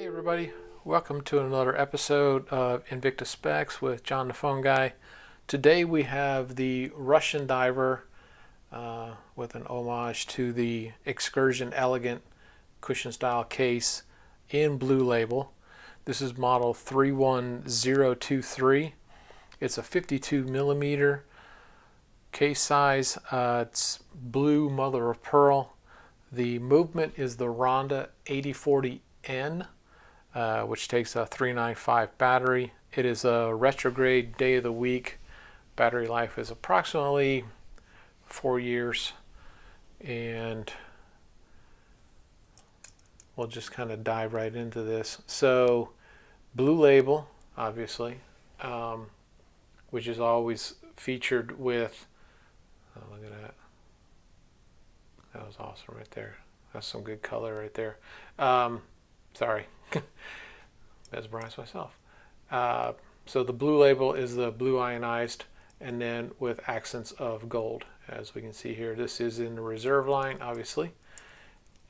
Everybody, welcome to another episode of Invicta Specs with John the Phone Guy. Today we have the Russian diver with an homage to the Excursion Elegant cushion style case in Blue Label. This is model 31023. It's a 52 millimeter case size. It's blue mother of pearl. The movement is the Ronda 8040N. Which takes a 395 battery. It is a retrograde day of the week. Battery life is approximately 4 years, and we'll just kind of dive right into this. So Blue Label, obviously, which is always featured with, oh, look at that. That was awesome right there. That's some good color right there. Sorry. Mesmerized myself. So the Blue Label is the blue ionized, and then with accents of gold, as we can see here. This is in the reserve line, obviously,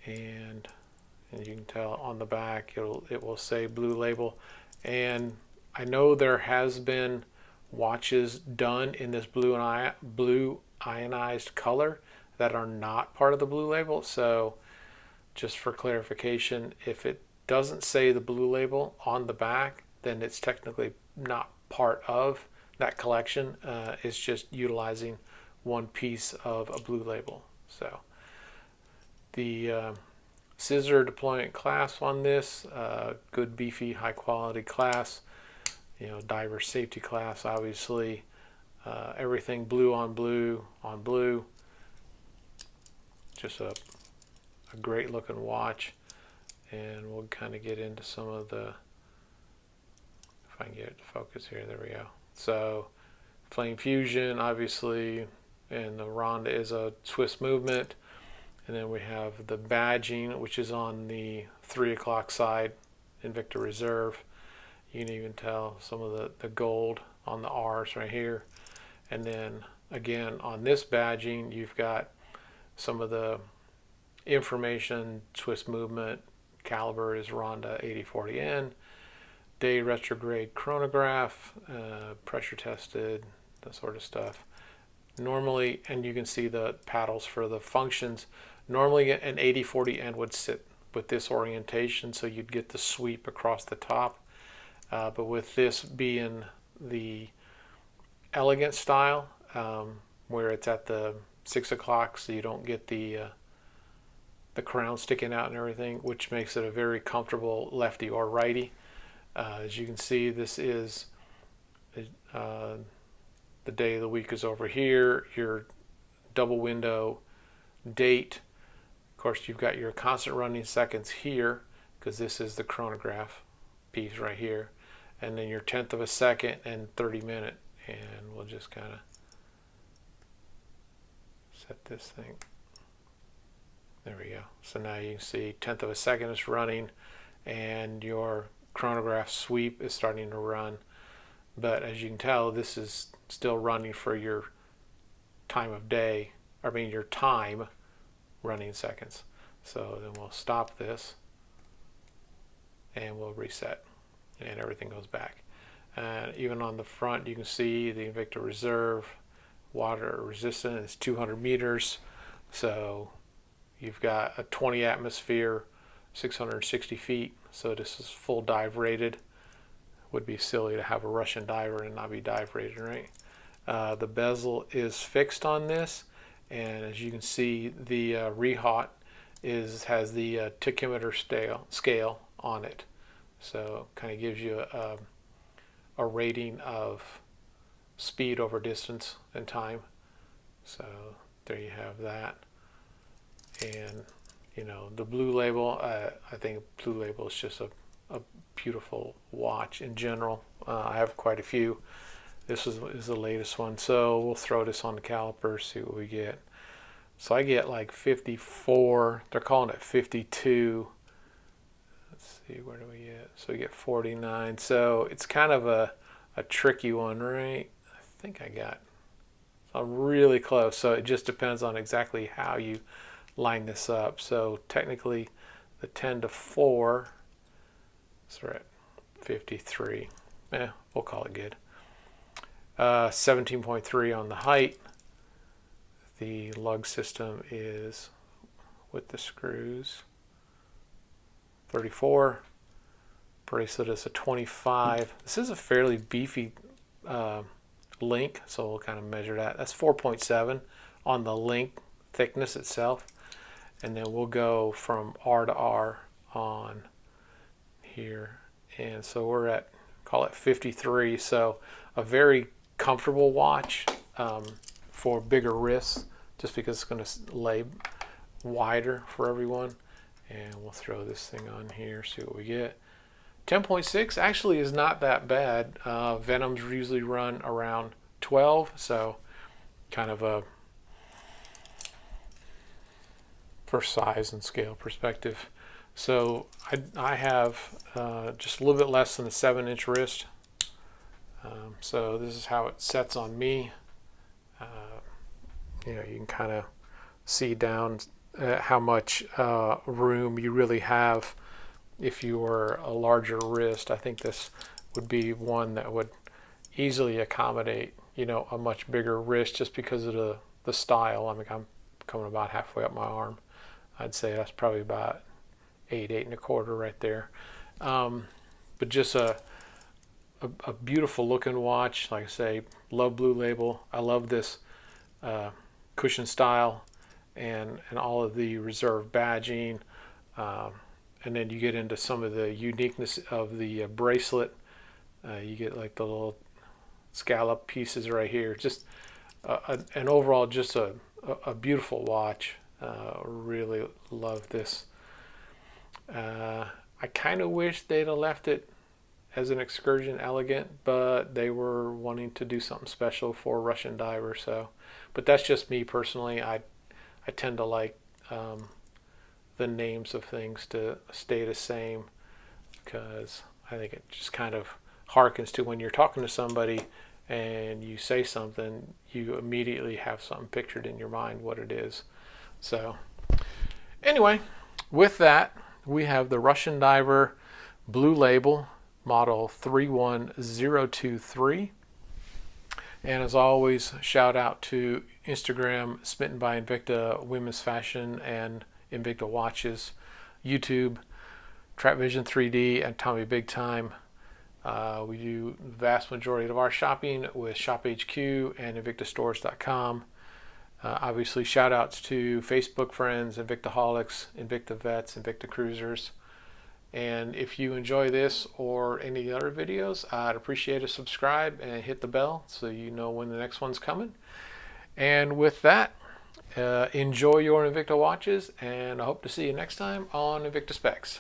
and you can tell on the back it will say Blue Label. And I know there has been watches done in this blue ionized color that are not part of the Blue Label. So just for clarification, if it doesn't say the Blue Label on the back, then it's technically not part of that collection. It's just utilizing one piece of a Blue Label. So the scissor deployment clasp on this, good beefy high quality clasp, diver safety clasp, obviously. Everything blue on blue on blue. Just a great looking watch. And we'll kind of get into some of the, if I can get it to focus here, there we go. So flame fusion, obviously, and the Ronda is a Swiss movement. And then we have the badging, which is on the 3 o'clock side, Invicta Reserve. You can even tell some of the gold on the R's right here. And then again, on this badging, you've got some of the information, Swiss movement, caliber is Ronda 8040N, day retrograde chronograph, pressure tested, that sort of stuff. Normally, and you can see the paddles for the functions. Normally an 8040N would sit with this orientation, so you'd get the sweep across the top. But with this being the elegant style, where it's at the 6 o'clock, so you don't get the crown sticking out and everything, which makes it a very comfortable lefty or righty. As you can see, this is the day of the week is over here, your double window date. Of course, you've got your constant running seconds here, because this is the chronograph piece right here, and then your 1/10 of a second and 30-minute. And we'll just kind of set this thing. There we go. So now you can see 1/10 of a second is running, and your chronograph sweep is starting to run. But as you can tell, this is still running for your time of day, your time running seconds. So then we'll stop this, and we'll reset, and everything goes back. And even on the front, you can see the Invicta Reserve, water resistant, is 200 meters. So you've got a 20 atmosphere, 660 feet. So this is full dive rated. Would be silly to have a Russian diver and not be dive rated, right? The bezel is fixed on this, and as you can see, the rehaut has the tachymeter scale on it. So kind of gives you a rating of speed over distance and time. So there you have that. And the Blue Label, I think Blue Label is just a beautiful watch in general. I have quite a few. This is the latest one, so we'll throw this on the calipers, see what we get. So I get like 54, they're calling it 52. Let's see, where do we get? So we get 49. So it's kind of a tricky one, right? I think I got, I'm really close. So it just depends on exactly how you line this up. So technically the 10 to 4 So we're at 53. We'll call it good. 17.3 on the height. The lug system is with the screws 34. Bracelet is a 25. This is a fairly beefy link, so we'll kind of measure that. That's 4.7 on the link thickness itself, and then we'll go from R to R on here, and so we're at, call it 53. So a very comfortable watch for bigger wrists, just because it's going to lay wider for everyone. And we'll throw this thing on here, see what we get. 10.6 actually is not that bad. Venoms usually run around 12, so kind of a, for size and scale perspective. So I have just a little bit less than a 7-inch wrist. So this is how it sets on me. You know, you can kind of see down how much room you really have if you were a larger wrist. I think this would be one that would easily accommodate, you know, a much bigger wrist, just because of the style. I mean, I'm coming about halfway up my arm. I'd say that's probably about 8 and a quarter right there. But just a beautiful looking watch. Like I say, love Blue Label. I love this cushion style and all of the reserve badging. And then you get into some of the uniqueness of the bracelet. You get like the little scallop pieces right here. Just an overall, just a beautiful watch. Really love this. I kind of wish they'd have left it as an excursion elegant, but they were wanting to do something special for Russian divers. So, but that's just me personally. I tend to like the names of things to stay the same, because I think it just kind of harkens to when you're talking to somebody and you say something, you immediately have something pictured in your mind what it is. So anyway, with that, we have the Russian Diver Blue Label model 31023. And as always, shout out to Instagram, Smitten by Invicta Women's Fashion and Invicta Watches, YouTube, Trap Vision 3D, and Tommy Big Time. We do the vast majority of our shopping with ShopHQ and InvictaStores.com. Obviously, shout outs to Facebook friends, Invictaholics, InvictaVets, Invictacruisers. And if you enjoy this or any other videos, I'd appreciate a subscribe and hit the bell so you know when the next one's coming. And with that, enjoy your Invicta watches, and I hope to see you next time on Invicta Specs.